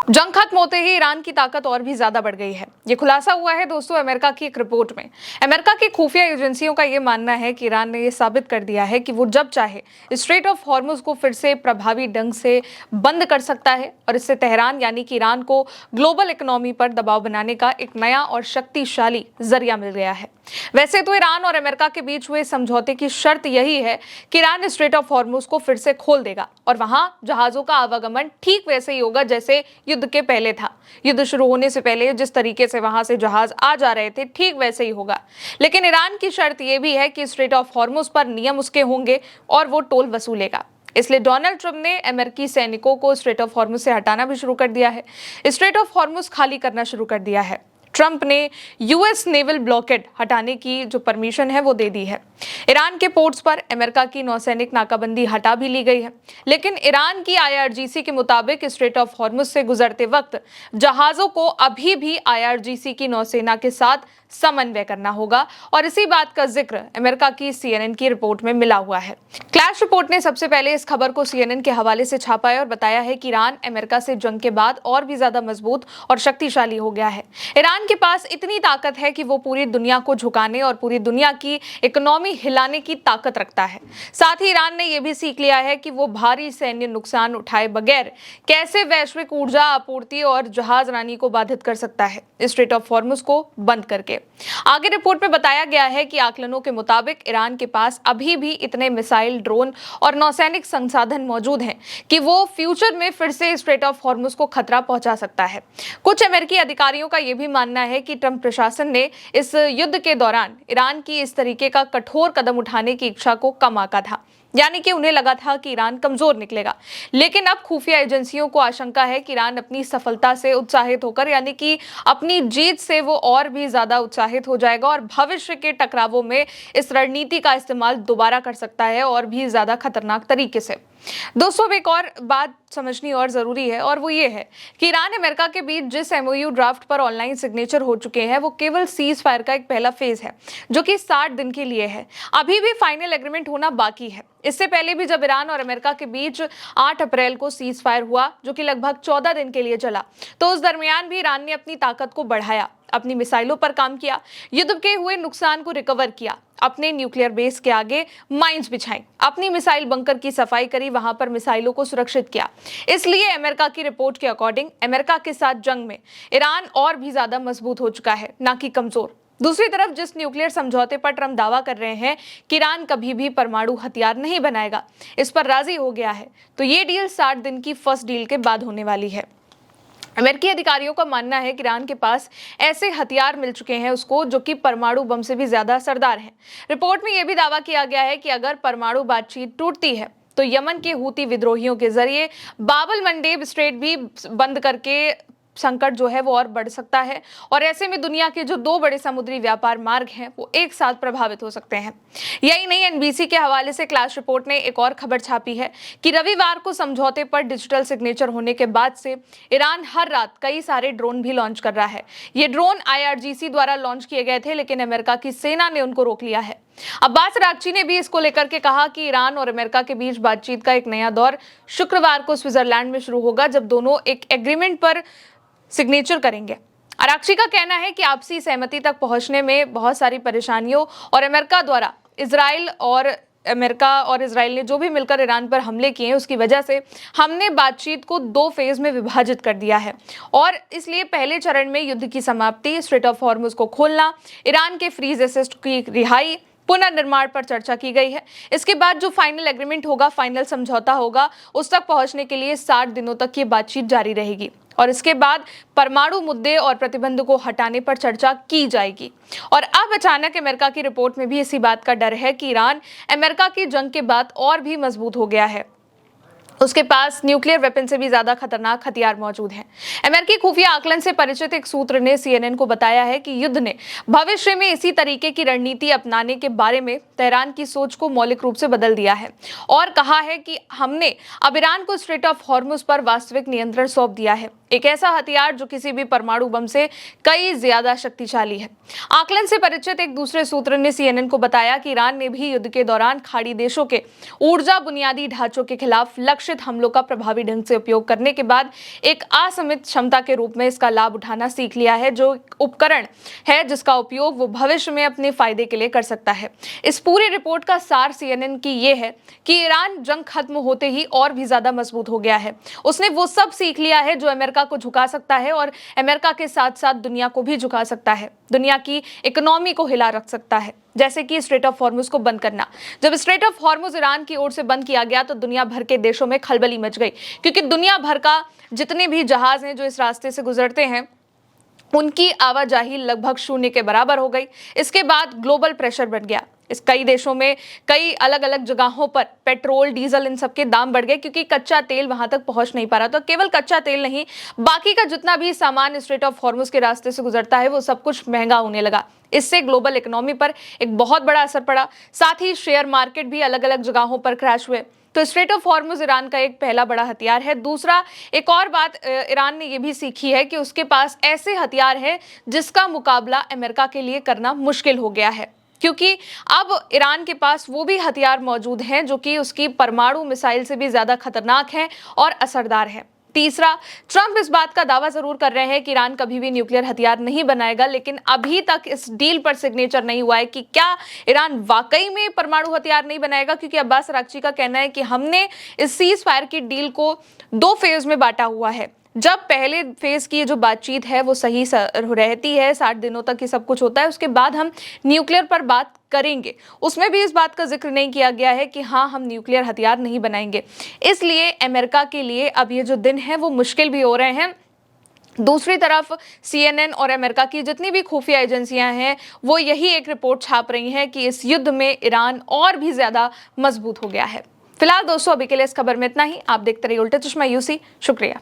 जंग खत्म होते ही ईरान की ताकत और भी ज्यादा बढ़ गई है। ये खुलासा हुआ है दोस्तों अमेरिका की एक रिपोर्ट में। अमेरिका की खुफिया एजेंसियों का ये मानना है कि ईरान ने ये साबित कर दिया है कि वो जब चाहे स्ट्रेट ऑफ हॉर्मुज को फिर से प्रभावी ढंग से बंद कर सकता है और इससे तेहरान यानी कि ईरान को ग्लोबल इकोनॉमी पर दबाव बनाने का एक नया और शक्तिशाली जरिया मिल गया है। वैसे तो ईरान और अमेरिका के बीच हुए समझौते की शर्त यही है कि ईरान स्ट्रेट ऑफ हॉर्मुज को फिर से खोल देगा और वहां जहाजों का आवागमन ठीक वैसे ही होगा जैसे युद्ध के पहले था। युद्ध शुरू होने से पहले जिस तरीके से वहां से जहाज आ जा रहे थे ठीक वैसे ही होगा। लेकिन ईरान की शर्त यह भी है कि स्ट्रेट ऑफ हॉर्मुज पर नियम उसके होंगे और वो टोल वसूलेगा। इसलिए डोनाल्ड ट्रंप ने अमेरिकी सैनिकों को स्ट्रेट ऑफ हॉर्मुज से हटाना भी शुरू कर दिया है। स्ट्रेट ऑफ हॉर्मुज खाली करना शुरू कर दिया है। ट्रंप ने यूएस नेवल ब्लॉकेड हटाने की जो परमिशन है वो दे दी है। ईरान के पोर्ट्स पर अमेरिका की नौसैनिक नाकाबंदी हटा भी ली गई है। लेकिन ईरान की आईआरजीसी के मुताबिक स्ट्रेट ऑफ हॉर्मुज से गुजरते वक्त जहाजों को अभी भी आईआरजीसी की नौसेना के साथ समन्वय करना होगा और इसी बात का जिक्र अमेरिका की सीएनएन की रिपोर्ट में मिला हुआ है। क्लैश रिपोर्ट ने सबसे पहले इस खबर को सीएनएन के हवाले से छापा है और बताया है कि ईरान अमेरिका से जंग के बाद और भी ज्यादा मजबूत और शक्तिशाली हो गया है। ईरान के पास इतनी ताकत है कि वो पूरी दुनिया को झुकाने और पूरी दुनिया की इकोनॉमी हिलाने की ताकत रखता है। साथ ही ईरान ने यह भी सीख लिया है कि वो भारी सैन्य नुकसान उठाए बगैर कैसे वैश्विक ऊर्जा आपूर्ति और जहाजरानी को बाधित कर सकता है स्ट्रेट ऑफ हॉर्मुज को बंद करके। आगे रिपोर्ट में बताया गया है कि आकलनों के मुताबिक ईरान के पास अभी भी इतने मिसाइल, ड्रोन और नौसैनिक संसाधन मौजूद हैं कि वो फ्यूचर में फिर से स्ट्रेट ऑफ हॉर्मुज को खतरा पहुंचा सकता है। कुछ अमेरिकी अधिकारियों का यह भी मानना है कि ट्रंप प्रशासन ने इस युद्ध के दौरान ईरान की इस तरीके का कठोर कदम उठाने की इच्छा को कम आंका था, यानी कि उन्हें लगा था कि ईरान कमजोर निकलेगा। लेकिन अब खुफिया एजेंसियों को आशंका है कि ईरान अपनी सफलता से उत्साहित होकर यानी कि अपनी जीत से वो और भी ज्यादा उत्साहित हो जाएगा और भविष्य के टकरावों में इस रणनीति का इस्तेमाल दोबारा कर सकता है और भी ज्यादा खतरनाक तरीके से। दोस्तों, अब एक और बात समझनी और जरूरी है और वो ये है कि ईरान अमेरिका के बीच जिस एमओयू ड्राफ्ट पर ऑनलाइन सिग्नेचर हो चुके हैं वो केवल सीज फायर का एक पहला फेज है जो कि 60 दिन के लिए है। अभी भी फाइनल एग्रीमेंट होना बाकी है। इससे पहले भी जब ईरान और अमेरिका के बीच 8 अप्रैल को सीज फायर हुआ जो कि लगभग 14 दिन के लिए चला, तो उस दरमियान भी ईरान ने अपनी ताकत को बढ़ाया, अपनी मिसाइलों पर काम किया, युद्ध के हुए नुकसान को रिकवर किया, अपने न्यूक्लियर बेस के आगे माइंस बिछाई, अपनी मिसाइल बंकर की सफाई करी, वहां पर मिसाइलों को सुरक्षित किया। इसलिए अमेरिका की रिपोर्ट के अकॉर्डिंग अमेरिका के साथ जंग में ईरान और भी ज्यादा मजबूत हो चुका है, ना कि कमजोर। दूसरी तरफ जिस न्यूक्लियर समझौते पर ट्रंप दावा कर रहे हैं कि ईरान कभी भी परमाणु हथियार नहीं बनाएगा, इस पर राजी हो गया है, तो ये डील 60 दिन की फर्स्ट डील के बाद होने वाली है। अमेरिकी अधिकारियों का मानना है कि ईरान के पास ऐसे हथियार मिल चुके हैं उसको जो कि परमाणु बम से भी ज्यादा असरदार हैं। रिपोर्ट में यह भी दावा किया गया है कि अगर परमाणु बातचीत टूटती है तो यमन के हूती विद्रोहियों के जरिए बाबल मंडेब स्ट्रेट भी बंद करके संकट जो है वो और बढ़ सकता है और ऐसे में दुनिया के जो 2 बड़े समुद्री व्यापार मार्ग हैं वो एक साथ प्रभावित हो सकते हैं। यही नहीं, एनबीसी के हवाले से क्लैश रिपोर्ट ने एक और खबर छापी है कि रविवार को समझौते पर डिजिटल सिग्नेचर होने के बाद से ईरान हर रात कई सारे ड्रोन भी लॉन्च कर रहा है। ये ड्रोन आईआरजीसी द्वारा लॉन्च किए गए थे लेकिन अमेरिका की सेना ने उनको रोक लिया है। अब्बास अरागची ने भी इसको लेकर के कहा कि ईरान और अमेरिका के बीच बातचीत का एक नया दौर शुक्रवार को स्विट्जरलैंड में शुरू होगा जब दोनों एक एग्रीमेंट पर सिग्नेचर करेंगे। अरागची का कहना है कि आपसी सहमति तक पहुंचने में बहुत सारी परेशानियों और अमेरिका द्वारा अमेरिका और इजराइल ने जो भी मिलकर ईरान पर हमले किए हैं उसकी वजह से हमने बातचीत को 2 फेज में विभाजित कर दिया है और इसलिए पहले चरण में युद्ध की समाप्ति, स्ट्रेट ऑफ हॉर्मुज को खोलना, ईरान के फ्रीज एसेट की रिहाई, पुनर्निर्माण पर चर्चा की गई है। इसके बाद जो फाइनल एग्रीमेंट होगा, फाइनल समझौता होगा, उस तक पहुंचने के लिए 60 दिनों तक ये बातचीत जारी रहेगी और इसके बाद परमाणु मुद्दे और प्रतिबंध को हटाने पर चर्चा की जाएगी। और अब अचानक अमेरिका की रिपोर्ट में भी इसी बात का डर है कि ईरान अमेरिका की जंग के बाद और भी मजबूत हो गया है, उसके पास न्यूक्लियर वेपन से भी ज्यादा खतरनाक हथियार मौजूद हैं। अमेरिकी खुफिया आकलन से परिचित एक सूत्र ने सीएनएन को बताया है कि युद्ध ने भविष्य में इसी तरीके की रणनीति अपनाने के बारे में तेहरान की सोच को मौलिक रूप से बदल दिया है और कहा है कि हमने अब ईरान को स्ट्रेट ऑफ हॉर्मुज पर वास्तविक नियंत्रण सौंप दिया है। एक ऐसा हथियार जो किसी भी परमाणु बम से कई ज्यादा शक्तिशाली है। आकलन से परिचित एक दूसरे सूत्र ने CNN को बताया कि ईरान ने भी युद्ध के दौरान खाड़ी देशों के ऊर्जा बुनियादी ढांचों के खिलाफ लक्षित हमलों का प्रभावी ढंग से उपयोग करने के बाद एक असीमित क्षमता के रूप में इसका लाभ उठाना सीख लिया है, जो उपकरण है जिसका उपयोग वो भविष्य में अपने फायदे के लिए कर सकता है। इस पूरी रिपोर्ट का सार CNN की ये है कि ईरान जंग खत्म होते ही और भी ज्यादा मजबूत हो गया है। उसने वो सब सीख लिया है जो अमेरिका को झुका सकता है और अमेरिका के साथ साथ दुनिया को भी झुका सकता है, दुनिया की इकोनॉमी को हिला रख सकता है, जैसे कि स्ट्रेट ऑफ हॉर्मुज को बंद करना। जब स्ट्रेट ऑफ हॉर्मुज ईरान की ओर से बंद किया गया तो दुनिया भर के देशों में खलबली मच गई, क्योंकि दुनिया भर का जितने भी जहाज हैं जो इस रास्ते से गुजरते हैं उनकी आवाजाही लगभग शून्य के बराबर हो गई। इसके बाद ग्लोबल प्रेशर बढ़ गया। इस कई देशों में कई अलग अलग जगहों पर पेट्रोल, डीजल, इन सब के दाम बढ़ गए, क्योंकि कच्चा तेल वहां तक पहुंच नहीं पा रहा। तो केवल कच्चा तेल नहीं, बाकी का जितना भी सामान स्ट्रेट ऑफ हॉर्मुज के रास्ते से गुजरता है वो सब कुछ महंगा होने लगा। इससे ग्लोबल इकोनॉमी पर एक बहुत बड़ा असर पड़ा। साथ ही शेयर मार्केट भी अलग अलग जगहों पर क्रैश हुए। तो स्ट्रेट ऑफ हॉर्मुज ईरान का एक पहला बड़ा हथियार है। दूसरा, एक और बात ईरान ने यह भी सीखी है कि उसके पास ऐसे हथियार है जिसका मुकाबला अमेरिका के लिए करना मुश्किल हो गया है, क्योंकि अब ईरान के पास वो भी हथियार मौजूद हैं जो कि उसकी परमाणु मिसाइल से भी ज्यादा खतरनाक हैं और असरदार हैं। तीसरा, ट्रंप इस बात का दावा जरूर कर रहे हैं कि ईरान कभी भी न्यूक्लियर हथियार नहीं बनाएगा, लेकिन अभी तक इस डील पर सिग्नेचर नहीं हुआ है कि क्या ईरान वाकई में परमाणु हथियार नहीं बनाएगा, क्योंकि अब्बास अरागची का कहना है कि हमने इस सीज फायर की डील को 2 फेज में बांटा हुआ है। जब पहले फेज की जो बातचीत है वो सही रहती है, 60 दिनों तक ये सब कुछ होता है, उसके बाद हम न्यूक्लियर पर बात करेंगे। उसमें भी इस बात का जिक्र नहीं किया गया है कि हाँ, हम न्यूक्लियर हथियार नहीं बनाएंगे। इसलिए अमेरिका के लिए अब ये जो दिन है वो मुश्किल भी हो रहे हैं। दूसरी तरफ CNN और अमेरिका की जितनी भी खुफिया एजेंसियां हैं वो यही एक रिपोर्ट छाप रही हैं कि इस युद्ध में ईरान और भी ज्यादा मजबूत हो गया है। फिलहाल दोस्तों, अभी के लिए इस खबर में इतना ही। आप देखते रहिए उल्टा चश्मा UC। शुक्रिया।